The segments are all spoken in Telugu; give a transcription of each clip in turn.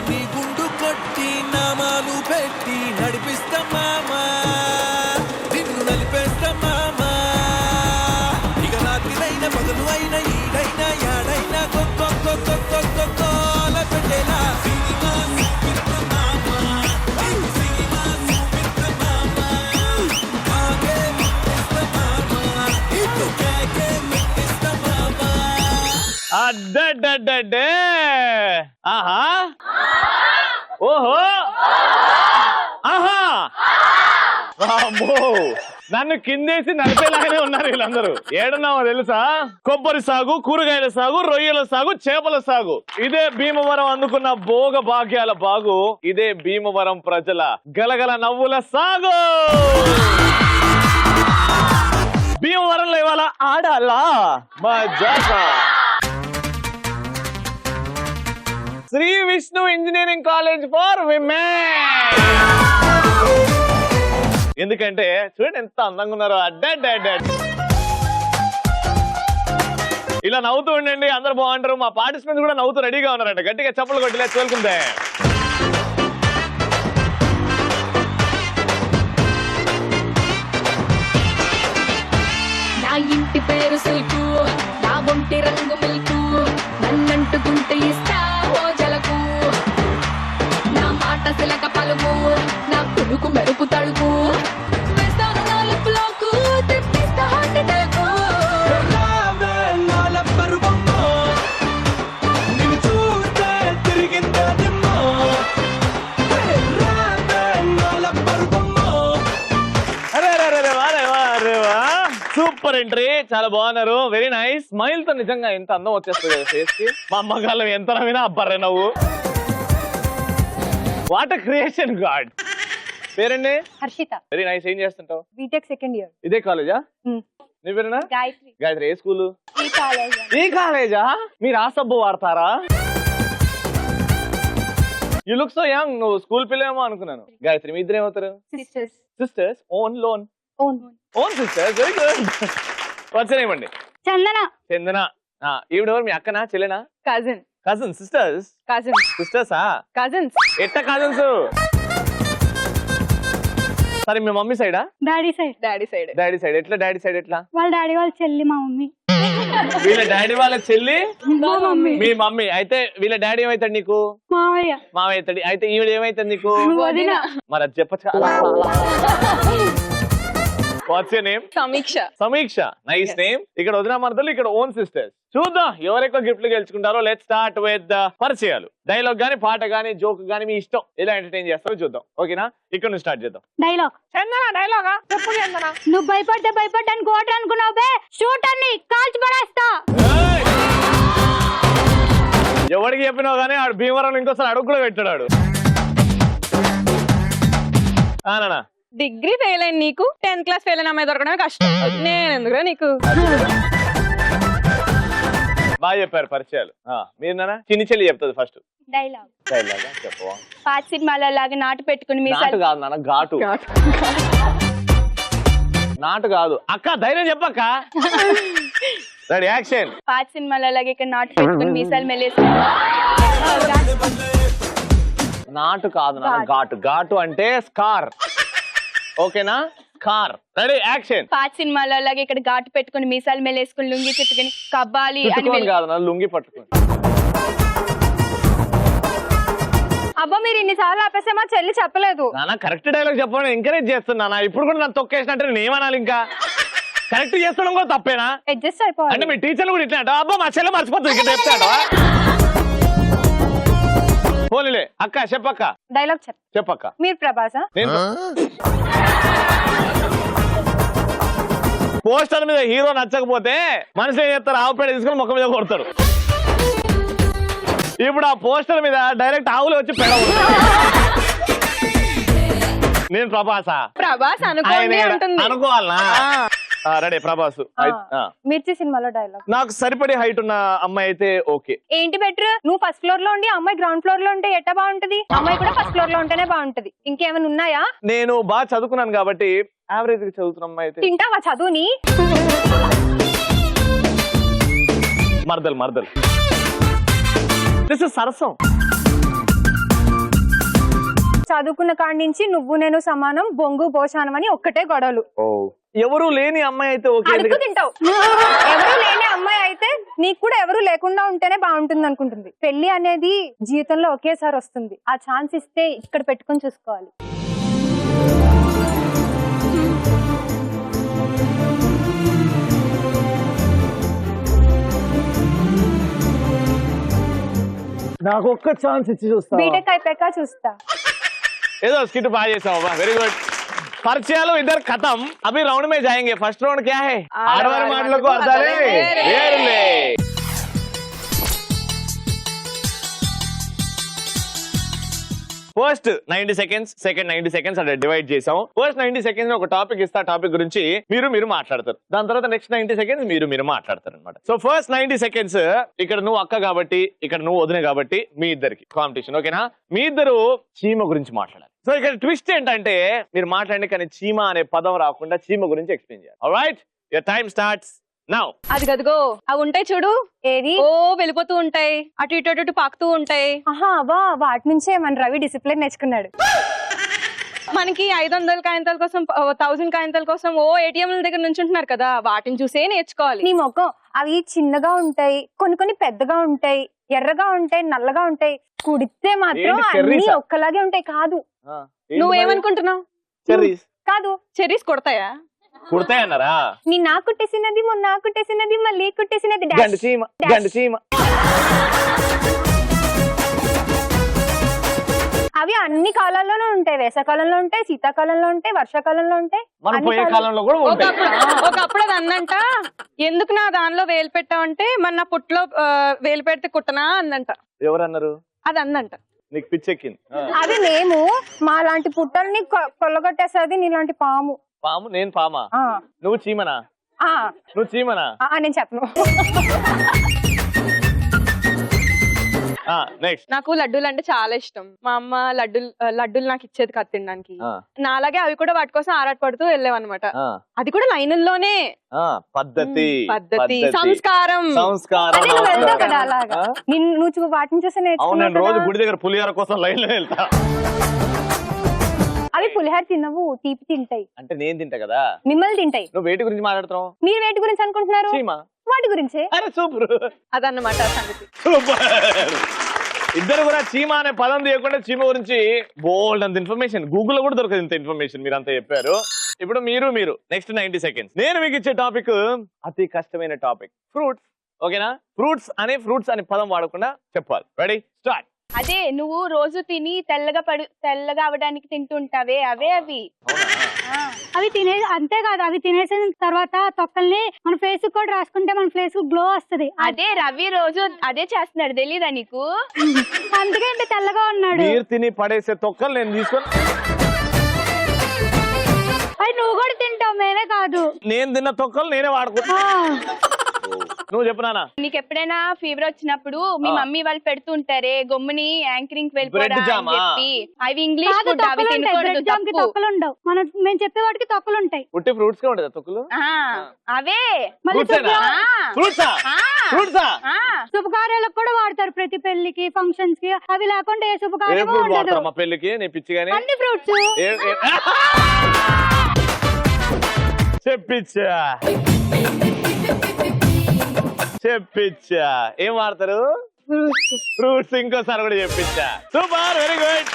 నీ గుండు కొట్టి నామాలు పెట్టి నడిపిస్తా మామా, నిన్ను నలిపేస్తా మామా. ఇక రాత్రిదైనా పగలు అయినా ఈడైనా యాడైనా కొల పెట్టేలా సినిమా చూపిస్తా మామా, సినిమా చూపిస్తా మామా. కాగే మెట్టిస్తా మామా, ఇటు కాగే మెట్టిస్తా మామా. అడ్డే ఆహా ఓహో ఆహా నన్ను కిందేసి నడిపేలాగానే ఉన్నారు వీళ్ళందరూ. ఏడున్నామో తెలుసా? కొబ్బరి సాగు, కూరగాయల సాగు, రొయ్యల సాగు, చేపల సాగు. ఇదే భీమవరం అందుకున్న భోగ భాగ్యాల బాగు. ఇదే భీమవరం ప్రజల గలగల నవ్వుల సాగు. భీమవరంలో ఇవాళ ఆడాలా మజాకా. Shri Vishnu engineering college for women. ఎందుకంటే చూడండి ఎంత అందంగా ఉన్నారో. అడ్డ ఇలా నవ్వుతూ ఉండండి, అందరు బాగుంటారు. మా పార్టిసిపెంట్స్ కూడా నవ్వుతూ రెడీగా ఉన్నారంట. గట్టిగా చప్పలు కొట్టి లేచి వెల్కమ్ దే. నా ఇంటి పేరు సిల్కు, నా ఒంటి రంగు మిల్కు, నన్నంటుకుంటే ఇస్తా ఓ జలకు. నా మాట సిలక పలుకు, నా పులుకు మెరుపు తడుకు, వేస్తాను నా లిప్పులోకు, తెప్పిస్తా హార్ట్ అటాకు. రావే నాల పరువమ్మో, నిన్ను చూస్తే తిరిగిందే నిమ్మో. రావే నాల పరువమ్మో. సూపర్ ఎంట్రీ, చాలా బాగున్నారు. Very nice. స్మైల్ తో నిజంగా ఎంత అందం వచ్చేస్తుంది కదా ఫేస్ కి. మా అమ్మగాళ్ళు ఎంత నవ్వినా అబ్బర్రే నవ్వు. What creation god. పేరండి? హర్షిత. Very nice. ఏం చేస్తుంటావు? B Tech second year. ఇదే కాలేజా? నీ పేరునా? గాయత్రి. గాయత్రి. ఏ స్కూలు? ఈ కాలేజ్. ఈ కాలేజా? మీరు ఆ సబ్బు వాడతారా? You look so young. నువ్వు స్కూల్ పిల్లేమో అనుకున్నాను. గాయత్రి, మీ ఇద్దరు ఏమవుతారు? Sisters. Sisters? Own loan own sisters. Very good. What's name అండి? చందన. చందన. ఈవిడెవరు? మీ అక్కనా చెల్లెనా? కజిన్. కజిన్. సిస్టర్స్? కజిన్. సిస్టర్సా? కజిన్స్. ఎట్ట కజిన్స్? సరే, మీ మమ్మీ సైడా? Daddy side. Daddy side. Daddy side. ఎట్లా డాడీ సైడ్ ఎట్లా? వాళ్ళ డాడీ వాళ్ళ చెల్లి మా మమ్మీ. వీళ్ళ డాడీ వాళ్ళ చెల్లి మా మమ్మీ. మీ మమ్మీ. అయితే వీళ్ళ డాడీ ఏమైతాడు నీకు? మావయ్య. మావయ్య అవుతాడు. అయితే ఈవిడ ఏమైతుంది నీకు? వదిన. మరి అది చెప్పచ్చు. What's your name? సమీక్ష. సమీక్ష. Nice name. ఇక్కడ వదిన మరదలు, ఇక్కడ ఓన్ సిస్టర్స్. చూద్దాం ఎవరు ఎక్కువ గిఫ్ట్లు గెలుచుకుంటారో. లెట్స్ స్టార్ట్ విత్ పరిచయాలు. డైలాగ్ గానీ, పాట గానీ, జోక్ గానీ మీ ఇష్టం. ఎలా ఎంటర్టైన్ చేస్తారో చూద్దాం. ఓకేనా? ఇక్కడ నుంచి స్టార్ట్ చేద్దాం. డైలాగ్. చందన డైలాగా చెప్పు. చందన, నువ్వు భయపడితే భయపడ్డాను కోటర్ అనుకున్నావు బే. షూటర్ ని కాల్చి పడేస్తా. ఎవరికి చెప్పినావు కానీ ఆడు భీమవరం ఇంకోసారి అడుగు కూడా పెట్టాడు. నానా డిగ్రీ ఫెయిల్ అయిన నీకు 10th క్లాస్ ఫెయిల్ అయిన అమ్మాయి దొరకడమే కష్టం. నేను ఎందుకురా నీకు? బాగా చెప్పారు పరిచయాలు. మీరు నాన్న చిన్ని చెల్లి చెప్తుంది ఫస్ట్ డైలాగ్. డైలాగా చెప్పవా? పాత సినిమాల లాగా నాటు పెట్టుకుని నాటు కాదు నాన్న, ఘాటు. నాటు కాదు అక్క, ధైర్యం చెప్పక్క. Ready action. పాత సినిమాల లాగా ఇక్కడ నాటు పెట్టుకుని మీసాలు మెల్లేసి. నాటు కాదు నాన్న, ఘాటు. ఘాటు అంటే స్కార్. ఓకేనా? స్కార్. Ready action. పాత సినిమాల లాగా ఇక్కడ ఘాటు పెట్టుకుని మీసాలు మెల్లేసుకుని లుంగి చుట్టుకుని కబ్బాలి అని కాదు నాన్న, లుంగి పట్టుకుని. అబ్బా మీరు ఇన్నిసార్లు ఆపేస్తే మా చెల్లి చెప్పలేదు. నాన్న కరెక్ట్ డైలాగ్ చెప్పండి, ఎంకరేజ్ చేస్తున్నా. ఇప్పుడు కూడా నన్ను తొక్కేసినట్టు నేను ఏమనాలి? ఇంకా కరెక్ట్ చేస్తడం కూడా తప్పేనా? అడ్జస్ట్ అయిపోవాలి. అంటే మీ టీచర్లు కూడా ఇట్లా అంట. అబ్బా మా చెల్లె మర్చిపోతుంది ఇక్కడ చెప్తాడు. పోనీలే అక్క, చెప్పక్క. డైలాగ్ చెప్పక్క. మీరు ప్రభాసా? పోస్టర్ మీద హీరో నచ్చకపోతే మనిషి ఏం చేస్తారు? ఆవు పేడ తీసుకుని ముఖం మీద కొడతాడు. ఇప్పుడు ఆ పోస్టర్ మీద డైరెక్ట్ ఆవులు వచ్చి పెడ. నేను ప్రభాసా? ప్రభాస్ అనుకోండి అంటుంది. అనుకోవాలనా? రెడీ ప్రభాస్. మిర్చి సినిమాలో డైలాగ్. నాకు సరిపడే హైట్ ఉన్న అమ్మాయి అయితే ఓకే. ఏంటి బెటర్? నువ్వు ఫస్ట్ ఫ్లోర్ లో ఉండి అమ్మాయి గ్రౌండ్ ఫ్లోర్ లో ఉంటే ఎట్టా బాగుంటది? అమ్మాయి కూడా ఫస్ట్ ఫ్లోర్ లో ఉంటేనే బాగుంటది. ఇంకేమైనా ఉన్నాయా? నేను బాగా చదువుకున్నాను కాబట్టి యావరేజ్ గా చదువుతున్న అమ్మాయి అయితే. తింటావా చదువుని? మర్దల్. దిస్ ఇస్ సరసం. చదువుకున్న కాడి నుంచి నువ్వు నేను సమానం బొంగు బోషానం అని ఒక్కటే గొడవలు. ఎవరు లేని అమ్మాయి అయితే ఓకే. అడుగు తింటావు. ఎవరు లేని అమ్మాయి అయితే నీకు కూడా ఎవరు లేకుండా ఉంటేనే బాగుంటుంది అనుకుంటుంది. పెళ్లి అనేది జీవితంలో ఒకేసారి వస్తుంది. ఆ ఛాన్స్ ఇస్తే ఇక్కడ పెట్టుకొని చూసుకోవాలి. నాకు ఒక్క ఛాన్స్ ఇచ్చి చూస్తా. బీటెక్ అయిపోయాక చూస్తా. ఏదో స్కిట్ బాగా చేసావు, వెరీ గుడ్. పరిచయాలు ఇద్దరు ఖతం. అభి రౌండ్ మే జాయేంగే. ఫస్ట్ రౌండ్ క్యా హై? ఆడవారి మాటలకు అర్థాలే వేరులే. ఫస్ట్ 90 సెకండ్స్, సెకండ్ 90 సెకండ్స్ అంటే డివైడ్ చేసాం. ఫస్ట్ 90 సెకండ్స్ ఒక టాపిక్ ఇస్తా, టాపిక్ గురించి మీరు మాట్లాడతారు. దాని తర్వాత నెక్స్ట్ 90 సెకండ్స్ మీరు మాట్లాడతారు అనమాట. సో ఫస్ట్ 90 సెకండ్స్ ఇక్కడ నువ్వు అక్క కాబట్టి, ఇక్కడ నువ్వు వదిన కాబట్టి మీ ఇద్దరికి కాంపిటీషన్, ఓకేనా? మీ ఇద్దరు చీమ గురించి మాట్లాడాలి. సో ఇక్కడ ట్విస్ట్ ఏంటంటే మీరు మాట్లాడండి, కానీ చీమ అనే పదం రాకుండా చీమ గురించి ఎక్స్ప్లెయిన్ చేయాలి. Alright, your time starts now. అది గదిగో అవి ఉంటాయి చూడు, ఏది? ఓ వెళ్ళిపోతూ ఉంటాయి, అటు ఇటు అటు పాకుతూ ఉంటాయి. ఆహా, వాటి నుంచే మన రవి డిసిప్లిన్ నేర్చుకున్నాడు. మనకి 500 కాయంతాల కోసం 1000 కాయంతాల కోసం ఓ ఏటీఎంల దగ్గర నుంచి ఉంటున్నారు కదా, వాటిని చూసే నేర్చుకోవాలి. నీ మొఖం అవి చిన్నగా ఉంటాయి, కొన్ని పెద్దగా ఉంటాయి, ఎర్రగా ఉంటాయి, నల్లగా ఉంటాయి. కుడితే మాత్రం ఏంటి, అన్ని చెర్రీసా? ఒక్కలాగే ఉంటాయి. కాదు, నువ్వేమనుకుంటున్నావు? చెర్రీస్ కాదు, చెర్రీస్ కొడతాయా? కుడతాయన్నారా? నీ నా కుట్టేసినది, మొన్న నా కుట్టేసినది, మళ్ళీ కుట్టేసినది. డాష్. గండు చీమ, గండు చీమ. అవి అన్ని కాలాల్లోనూ ఉంటాయి. వేసవకాలంలో ఉంటాయి, శీతాకాలంలో ఉంటాయి, వర్షాకాలంలో ఉంటాయి. మనం అన్ని పోయే కాలం- కాలంలో కూడా ఉంటాయి. ఒకప్పుడు అది అందంట, ఎందుకు నా దానిలో వేలు పెట్టావంటే మన నా పుట్లో వేలు పెడితే కుట్టనా అందంట. ఎవరన్నారు? అది అందంట. నీకు పిచ్చెక్కింది. అది మేము మా లాంటి పుట్టల్ని కొల్లగొట్టేసేది నీలాంటి పాము. పాము? నేను పామా? ఆ, నువ్వు చీమనా? ఆ, నువ్వు చీమనా? నేను చెప్పను. నెక్స్ట్. నాకు లడ్డూలు అంటే చాలా ఇష్టం. మా అమ్మ లడ్డూలు నాకు ఇచ్చేది కదా తినడానికి. నాలాగే అవి కూడా వాటి కోసం ఆరాటపడుతూ వెళ్ళేవన్నమాట. అది కూడా లైనుల్లోనే. పద్ధతి, సంస్కారం. అదే నువ్వు వెళ్తావు కదా అలాగా. నువ్వు వాటిని చూసి అవును, నేను నేర్చుకున్నావు రోజు కదా. గుడి దగ్గర పులిహార కోసం లైన్ లో వెళ్తా. అవి పులిహార తినవు, తీపి తింటాయి. అంటే నేను తింటా కదా. మిమ్మల్ని తింటాయి. నువ్వు వేటి గురించి మాట్లాడుతున్నావు? మీరు వేటి గురించి అనుకుంటున్నారు? చీమ. వాటి గురించే. అరే సూపర్, అదన్నమాట సంగతి. సూపర్. ఇద్దరు కూడా చీమ అనే పదం తీయకుండా చీమ గురించి బోల్డ్ అంత ఇన్ఫర్మేషన్ గూగుల్ లో కూడా దొరకదు. ఇంత ఇన్ఫర్మేషన్ మీరు అంతా చెప్పారు. ఇప్పుడు మీరు నెక్స్ట్ 90 సెకండ్స్ నేను మీకు ఇచ్చే టాపిక్ అతి కష్టమైన టాపిక్, ఫ్రూట్స్. ఓకేనా? ఫ్రూట్స్ అనే పదం వాడకుండా చెప్పాలి. Ready, start. అదే నువ్వు రోజు తిని తెల్లగా అవడానికి తింటుంటావే అవే అవి. అవి తినే అంతేకాదు, అవి తినేసిన తర్వాత తొక్కల్ని మన ఫేస్ కూడా రాసుకుంటే మన ఫేస్ గ్లో వస్తది. అదే రవి రోజు అదే చేస్తున్నాడు, తెలీదా నీకు? అందుకే ఇంత తెల్లగా ఉన్నాడు. మీరు తిని పడేసే తొక్కలు నేను తీసుకొని. అది నువ్వు కూడా తింటావు, మేమే కాదు. నేను తిన్న తొక్కలు నేనే వాడుకుంటా. నువ్వు చెప్పనా? నీకు ఎప్పుడైనా ఫీవర్ వచ్చినప్పుడు మీ మమ్మీ వాళ్ళు పెడుతుంటారే గమ్ముని యాంకరింగ్ బ్రెడ్ వెళ్ళిపోరా అని జామా? చెప్పి, అవి ఇంగ్లీష్ కాదు, ఫుడ్, అవి తొక్కలు ఉంటాయి. తినకూడదు, బ్రెడ్ జామ్ కి తప్పు. తొక్కలు ఉండవు. మేము చెప్పే వాటికి తొక్కలు ఉంటాయి. ఉట్టి ఫ్రూట్స్ గా ఉండదా తొక్కలు? అవే మళ్ళీ ఫ్రూట్సా? శుభకార్యాలకు కూడా వాడతారు, ప్రతి పెళ్లికి, ఫంక్షన్స్ కి. అవి లేకుండా ఏ ఏ శుభకార్యము ఫ్రూట్ ఉండదు. వాడతారు మా పెళ్లికి? నేను పిచ్చి గానీ అన్ని ఫ్రూట్స్. చెప్పించా ఏం వాడతారు? ఫ్రూట్స్. ఇంకోసారి కూడా చెప్పించా. Super, very good.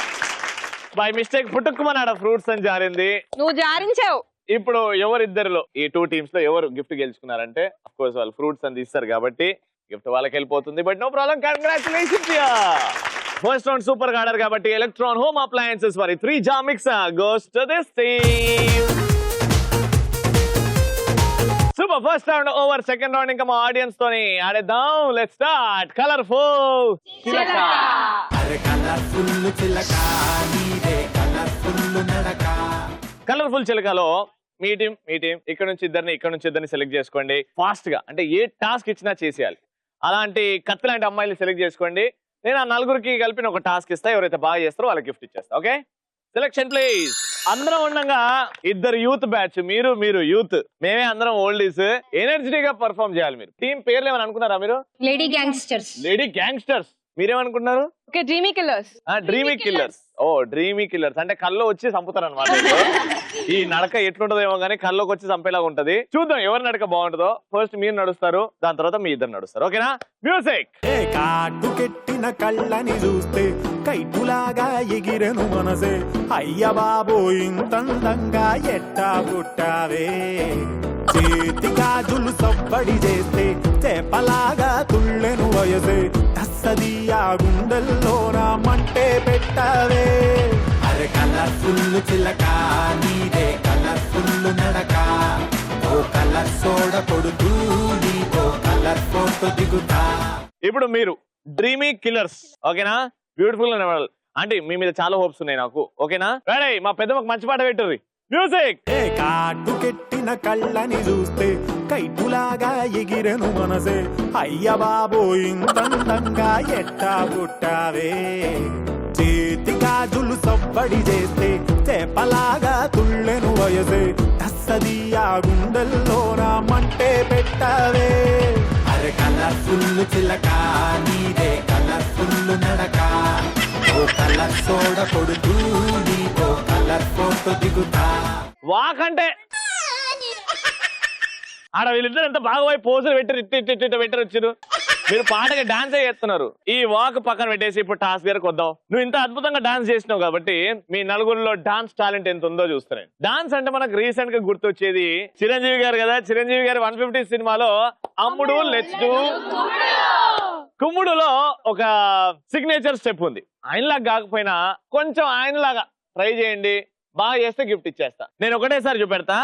By mistake పుట్టుకుమన్నాడు ఫ్రూట్స్ అని జారింది. నువ్వు జారించావు. ఇప్పుడు ఎవరిద్దరిలో ఈ 2 టీమ్స్ లో ఎవరు గిఫ్ట్ గెలుచుకున్నారంటే అఫ్ కోర్స్ వాళ్ళు ఫ్రూట్స్ అని తీస్తారు కాబట్టి గిఫ్ట్ వాళ్ళకి వెళ్ళిపోతుంది. But no problem, congratulations. First round super గా ఆడారు కాబట్టి ఎలక్ట్రాన్ హోమ్ అప్లయన్సెస్ వారి 3 jam mix goes to this team. Super, first round over. Second round ఇంకా మా ఆడియన్స్ తోని ఆడేద్దాం. Let's start. కలర్ఫుల్ చిలక. కలర్ఫుల్ చిలకలో మీ టీం ఇక్కడ నుంచి ఇద్దరిని సెలెక్ట్ చేసుకోండి. ఫాస్ట్ గా, అంటే ఏ టాస్క్ ఇచ్చినా చేసేయాలి. అలాంటి కత్తి లాంటి అమ్మాయిని సెలెక్ట్ చేసుకోండి. నేను ఆ 4గురికి కలిపి ఒక టాస్క్ ఇస్తా. ఎవరైతే బాగా చేస్తారో వాళ్ళకి గిఫ్ట్ ఇచ్చేస్తా. Okay, selection please. అందరం ఉండగా ఇద్దరు యూత్ బ్యాచ్, మీరు యూత్, మేమే అందరం ఓల్డీస్. ఎనర్జెటిక్ గా పర్ఫార్మ్ చేయాలి. మీరు టీం పేర్లు ఏమని అనుకున్నారా? మీరు లేడీ గ్యాంగ్స్టర్స్. Lady gangsters. మీరేమనుకుంటున్నారు? Okay, dreamy killers. Dreamy killers. ఓ డ్రీమీ కిల్లర్స్ అంటే కల్లో వచ్చి చంపుతారు అనమాట. ఈ నడక ఎట్లుంటదేమో కానీ కల్లోకి వచ్చి చంపేలాగా ఉంటది. చూద్దాం ఎవరి నడక బాగుంటుందో. ఫస్ట్ మీరు నడుస్తారు, దాని తర్వాత మీ ఇద్దరు నడుస్తారు. ఓకేనా? మ్యూజిక్. కాటు కెట్టిన కళ్ళని చూస్తే కైటులాగా ఎగిరెను మనసే, అయ్య బాబో ఇంతందంగా ఎట్టా పుట్టావే, చేతి గాజులు సవ్వడి చేస్తే చేపలాగా తుళ్ళెను వయసే, తస్సదియా గుండెల్లో నా మంటే పెట్టావే, అరే కలర్ఫుల్ చిలక నీదే కలర్ఫుల్ నడక, ఓ కలర్ సోడ కొడుతూ నీతో కలర్ ఫోటో దిగుతా. ఇప్పుడు మీరు డ్రీమీ కిల్లర్స్. ఓకేనా? బ్యూటిఫుల్ అంటే మీ మీద చాలా హోప్స్ ఉన్నాయి నాకు. ఓకేనా? రెడీ? మా పెద్దమ్మకి మంచి పాట పెట్టుర్రి. మ్యూజిక్. కాటు కెట్టిన కళ్ళని చూస్తే కైటులాగా ఎగిరెను మనసే, అయ్య బాబో ఇంతందంగా ఎట్టా పుట్టావే, చేతి గాజులు సవ్వడి చేస్తే చేపలాగా తుళ్ళెను వయసే, తస్సదియా గుండెల్లో నా మంటే పెట్టావే, అరే కలర్ఫుల్ చిలక నీదే కలర్ఫుల్ నడక, ఓ కలర్ సోడ కొడుతూ నీతో కలర్ ఫోటో దిగుతా. వాకంటే ఆడ వీళ్ళిద్దరు ఎంత బాగా పోయి పోజులు పెట్టారు, ఇట్ట పెట్టారు వచ్చారు. మీరు పాటగా డాన్స్ చేస్తున్నారు. ఈ వాక్ పక్కన పెట్టేసి ఇప్పుడు టాస్క్ గారికి వద్దాం. నువ్వు ఇంత అద్భుతంగా డాన్స్ చేసినావు కాబట్టి మీ నలుగురిలో డాన్స్ టాలెంట్ ఎంత ఉందో చూస్తున్నాను. డాన్స్ అంటే మనకు రీసెంట్ గా గుర్తొచ్చేది చిరంజీవి గారు కదా. చిరంజీవి గారి 150 సినిమాలో అమ్ముడు లెట్స్ డు కుమ్ముడులో ఒక సిగ్నేచర్ స్టెప్ ఉంది. ఆయనలాగా కాకపోయినా కొంచెం ఆయనలాగా ట్రై చేయండి, బాగా చేస్తే గిఫ్ట్ ఇచ్చేస్తా. నేను ఒకటేసారి చూపెడతా,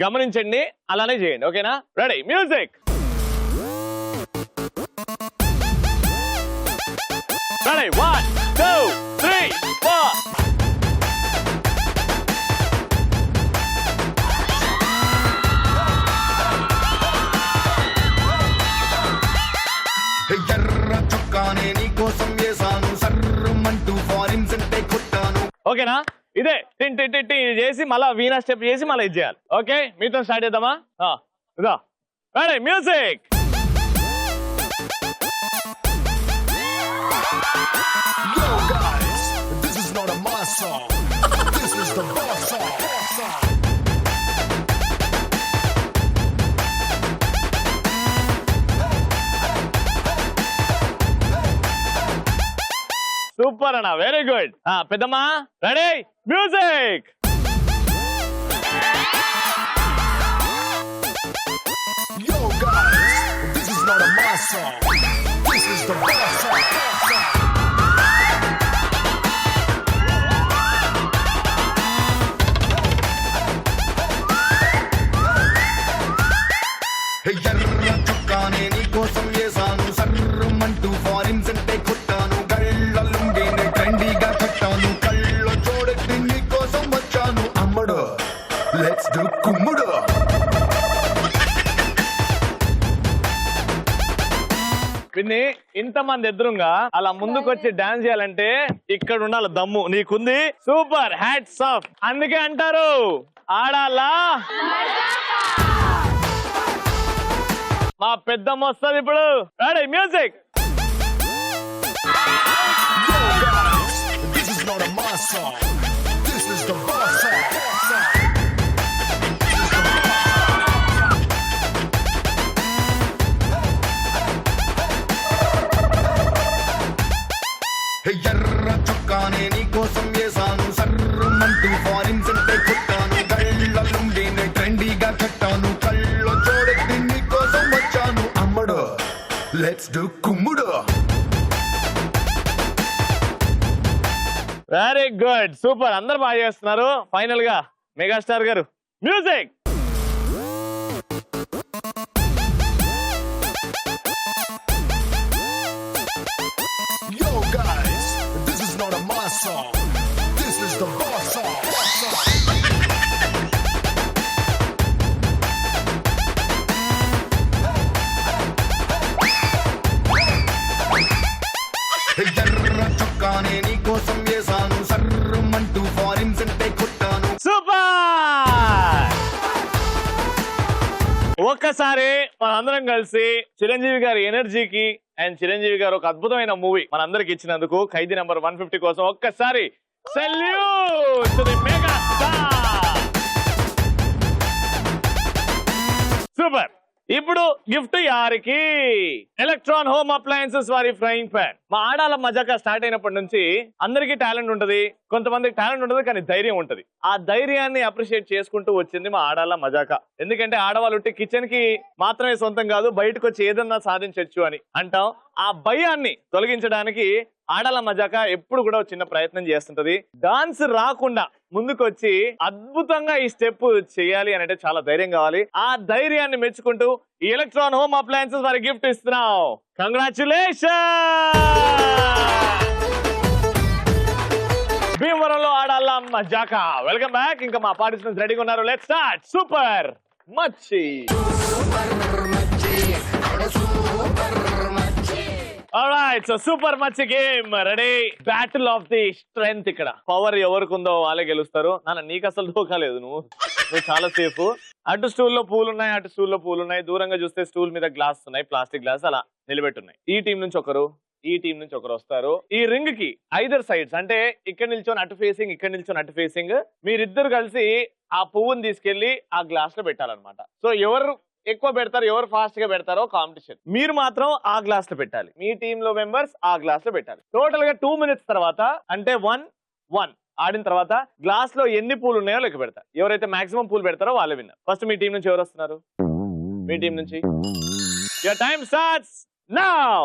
గమనించండి, అలానే చేయండి. ఓకేనా? రెడీ? మ్యూజిక్. రెడీ? 1 2 3 4. ఎర్ర చుక్కానే నీ కోసం వేసాను, సర్రమంటూ ఫారిన్ సెంటే కొట్టాను. ఓకేనా? ఇదే టింటి చేసి మళ్ళా వీణా స్టెప్ చేసి మళ్ళీ ఇది చేయాలి. ఓకే, మీతో స్టార్ట్ చేద్దామా? ఇదా ready? Music. Yo guys, this is not a mass song. This is the boss song. Super అన్న, వెరీ గుడ్. పెద్దమ్మా ready? Music. Yo guys, this is not a mass song. This is the boss song. ఎర్ర చుక్కానే నీ కోసం వేసాను, సర్రమంటూ ఫారిన్ సెంటే కొట్టాను, గళ్ళలుండి ట్రెండీగా కట్టాను, కళ్ళ చూడెత్తి నీ కోసం వచ్చాను, అమ్మడు లెట్స్ డు కుమ్ముడు. పిన్ని, ఇంతమంది ఎదురుగా అలా ముందుకు వచ్చి డాన్స్ చేయాలంటే ఇక్కడ ఉండాలి దమ్ము. నీకుంది. Super, hats off. అందుకే అంటారు ఆడాలా. మా పెద్దమ్మ వస్తుంది ఇప్పుడు. Ready? Music. Yo guys, this is not a mass song. This is the boss song. ఎర్ర చుక్కానే నీ కోసం వేసాను, సర్రమంటూ ఫారిన్ సెంటే కొట్టాను, గళ్ళలుండి ట్రెండీగా కట్టాను, కళ్ళ చూడెత్తి నీ కోసం వచ్చాను, అమ్మడు లెట్స్ డు కుమ్ముడు. Very good, super. అందరు బాగా చేస్తున్నారు. ఫైనల్ గా మెగాస్టార్ గారు music. Yo guys, this is not a mass song. This is the boss song. ఎర్ర చుక్కానే నీ కోసం వేసాను, సర్రమంటూ ఫారిన్ సెంటే కొట్టాను. సూపర్. ఒక్కసారి మనందరం కలిసి చిరంజీవి గారి ఎనర్జీకి అండ్ చిరంజీవి గారు ఒక అద్భుతమైన మూవీ మనందరికి ఇచ్చినందుకు ఖైదీ నంబర్ 150 కోసం ఒక్కసారి salute to the mega star. Super. ఇప్పుడు గిఫ్ట్ యారికి ఎలక్ట్రాన్ హోమ్ అప్లయన్సెస్ వారి ఫ్రైయింగ్ ప్యాన్. మా ఆడాల మజాక స్టార్ట్ అయినప్పటి నుంచి అందరికీ టాలెంట్ ఉంటది, కొంతమందికి టాలెంట్ ఉంటది, కానీ ధైర్యం ఉంటది. ఆ ధైర్యాన్ని అప్రిషియేట్ చేసుకుంటూ వచ్చింది మా ఆడాల మజాక. ఎందుకంటే ఆడవాళ్ళు కిచెన్ కి మాత్రమే సొంతం కాదు, బయటకు వచ్చి ఏదన్నా సాధించవచ్చు అని అంటాం. ఆ భయాన్ని తొలగించడానికి ఆడాల మజాక ఎప్పుడు కూడా చిన్న ప్రయత్నం చేస్తుంటది. డాన్స్ రాకుండా ముందుకు వచ్చి అద్భుతంగా ఈ స్టెప్ చేయాలి అని అంటే చాలా ధైర్యం కావాలి. ఆ ధైర్యాన్ని మెచ్చుకుంటూ ఈ ఎలక్ట్రాన్ హోమ్ అప్లయన్సెస్ వారి గిఫ్ట్ ఇస్తున్నాం. కంగ్రాచులేషన్. భీమవరంలో ఆడాల మజాక. Welcome back. ఇంకా మా పార్టిసిపెంట్స్ రెడీగా ఉన్నారు. Let's start. సూపర్ మచ్చి. Alright, so super much game. Ready? Battle of the strength ఇక్కడ. పవర్ ఎవరికి ఉందో వాళ్ళే గెలుస్తారు. నాన్న నీకు అసలు దోకాలేదు, నువ్వు చాలా సేఫ్. అటు స్టూల్లో పూలు ఉన్నాయి, అటు స్టూల్లో పూలు ఉన్నాయి. దూరంగా చూస్తే స్టూల్ మీద గ్లాస్ ఉన్నాయి, ప్లాస్టిక్ గ్లాస్ అలా నిలబెట్టున్నాయి. ఈ టీం నుంచి ఒకరు, ఈ టీం నుంచి ఒకరు వస్తారు. ఈ రింగ్ కి ఐదర్ సైడ్స్ అంటే ఇక్కడ నిల్చొని అటు ఫేసింగ్, ఇక్కడ నిల్చొని అటు ఫేసింగ్, మీరిద్దరు కలిసి ఆ పువ్వుని తీసుకెళ్లి ఆ గ్లాస్ లో పెట్టాలన్నమాట. సో ఎవరు ఎక్కువ పెడతారు, ఎవరు ఫాస్ట్ గా పెడతారో కాంపిటీషన్. మీరు మాత్రం ఆ గ్లాస్ లో పెట్టాలి, మీ టీమ్ లో మెంబర్స్ ఆ గ్లాస్ లో పెట్టాలి. టోటల్ గా 2 minutes తర్వాత అంటే 1-1 ఆడిన తర్వాత గ్లాస్ లో ఎన్ని పూలు ఉన్నాయో లెక్క పెడతారు. ఎవరైతే మాక్సిమం పూలు పెడతారో వాళ్ళే విన్నర్. ఫస్ట్ మీ టీం నుంచి ఎవరు వస్తున్నారు? మీ టీం నుంచి. Your time starts now.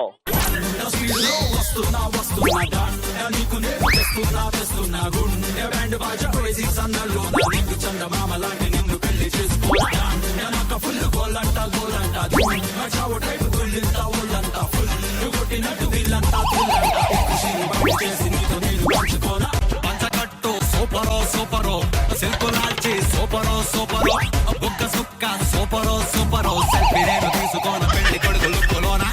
పంచకట్టు సూపరో సూపరో సెల్ఫులాల్చి సూపరో సూపరో బుక్క సుక్క సూపరో సూపరో సెల్ఫీ నేను తీసుకోన పెళ్లి కొడుకు లుక్కులోన.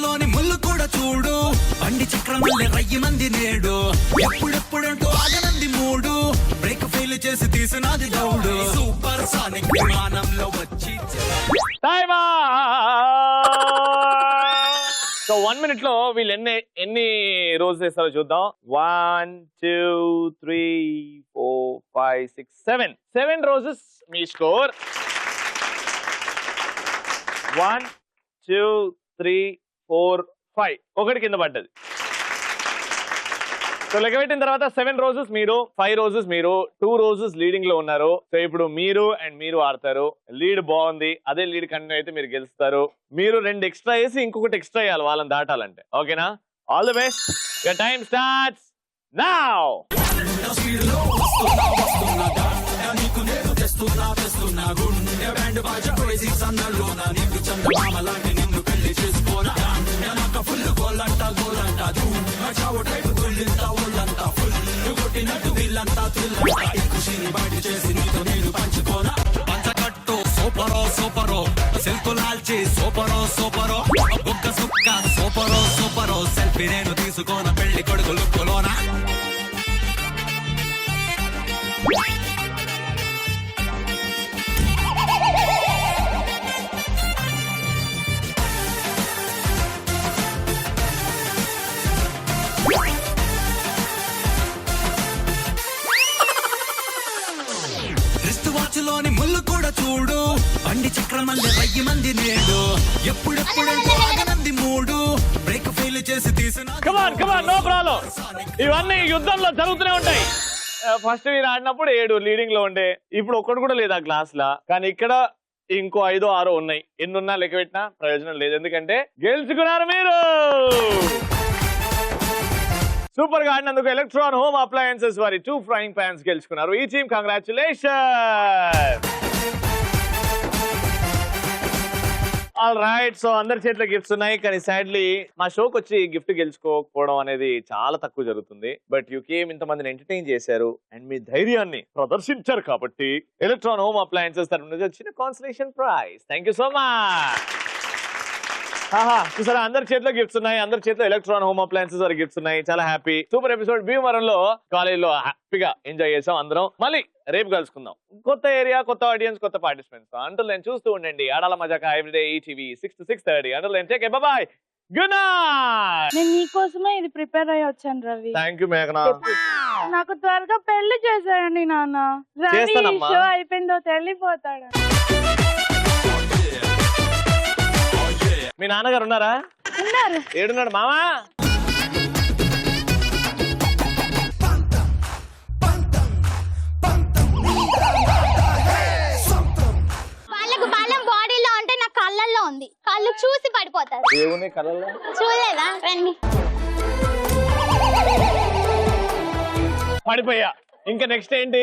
లోని ముళ్ళు కూడా చూడు, బండి చక్రం వల్లే రయ్యి మంది నేడు, ఎప్పుడెప్పుడంటూ ఆగనంది మూడు, బ్రేక్ ఫెయిల్ చేసి తీసినది దౌడు, సూపర్ సానిక్ విమానంలో వచ్చి. సో 1 minute లో వీళ్ళు ఎన్ని రోజులు చేస్తారో చూద్దాం. 1 2 3 4 5 6 7 రోజెస్ మీ స్కోర్. 1 2 3 4 5 ఒకటి కింద పడ్డది. సో లెక్క పెట్టిన తర్వాత 7 రోజెస్ మీరు, 5 రోజెస్ మీరు, 2 రోజెస్ లీడింగ్ లో ఉన్నారు. సో ఇప్పుడు మీరు అండ్ మీరు ఆడతారు. లీడ్ బాగుంది, అదే లీడ్ కంటిన్యూ అయితే మీరు గెలుస్తారు. మీరు 2 ఎక్స్ట్రా వేసి ఇంకొకటి ఎక్స్ట్రా వేయాలి వాళ్ళని దాటాలంటే. ఓకేనా? All the best. Your time starts now. పంచకట్టు సూపరో సూపరో సెల్ఫులాల్చి సూపరో సూపరో బుక్క సుక్క సూపరో సూపరో సెల్ఫీ నేను తీసుకోన పెళ్లి కొడుకు లుక్కులోన. లోని ముళ్ళు కూడా చూడు, బండి చక్రమల్లె రయ్యి మంది నేడు, ఎప్పుడెప్పుడంటూ ఆగనంది మూడు, బ్రేక్ ఫెయిల్ చేసి తీసిన. No problem. ఇవన్నీ యుద్ధంలో జరుగుతూనే ఉంటాయి. ఫస్ట్ మీరు ఆడినప్పుడు 7 లీడింగ్ లో ఉండే, ఇప్పుడు ఒక్కటి కూడా లేదు ఆ గ్లాస్ లా. కానీ ఇక్కడ ఇంకో 5 6 ఉన్నాయి. ఎన్నున్నా లెక్క పెట్టినా ప్రయోజనం లేదు, ఎందుకంటే గెలుచుకున్నారు మీరు. సూపర్ గా ఆడినందుకు ఎలక్ట్రాన్ హోమ్ అప్లయన్సెస్ వారి 2 ఫ్రైయింగ్ ప్యాన్స్ గెలుచుకున్నారు. ఈ team congratulation. All right, so అందరి చేతిలో గిఫ్ట్స్ ఉన్నాయి, కానీ సాడ్లీ మా షోకి వచ్చి గిఫ్ట్ గెలుచుకోకపోవడం అనేది చాలా తక్కువ జరుగుతుంది. బట్ యూ కేమ్, ఇంతమందిని ఎంటర్టైన్ చేశారు అండ్ మీ ధైర్యాన్ని ప్రదర్శించారు కాబట్టి ఎలక్ట్రాన్ హోమ్ అప్లయన్సెస్ తరఫు నుంచి వచ్చిన consolation prize. Thank you so much. చూసారా, అందరి చేతిలో గిఫ్ట్స్ ఉన్నాయి, అందరి చేతిలో ఎలక్ట్రాన్ హోమ్ అప్లయన్సెస్ వారి గిఫ్ట్స్ ఉన్నాయి. చాలా హ్యాపీ. సూపర్ ఎపిసోడ్ భీమవరంలో కాలేజీలో హ్యాపీగా ఎంజాయ్ చేసాం అందరం. మళ్ళీ రేపు కలుసుకుందాం, కొత్త ఏరియా, కొత్త ఆడియన్స్, కొత్త పార్టిసిపెంట్స్. అంటుల్ నేను చూస్తూ ఉండండి ఆడాల మజాక ఎవ్రీడే ఈటీవీ 6 to 6:30. అంటుల్ నేను take care, by, good night. నేను నీకోసమే ఇది ప్రిపేర్ అయ్యి వచ్చాను రవి. థ్యాంక్ యూ మేఘనా. నాకు త్వరగా పెళ్లి చేశారండి నాన్న. రవి చేస్తానమ్మా. షో అయిపోయిందో వెళ్ళిపోతాడు. మీ నాన్నగారు ఉన్నారా? ఉన్నారు. ఏడున్నాడు మామా? వాళ్ళకు బలం బాడీలో ఉంటే నా కళ్ళల్లో ఉంది. కళ్ళు చూసి పడిపోతారు. దేవుని కళ్ళల్లో చూడలేదా? రండి. పడిపోయా. ఇంకా నెక్స్ట్ ఏంటి?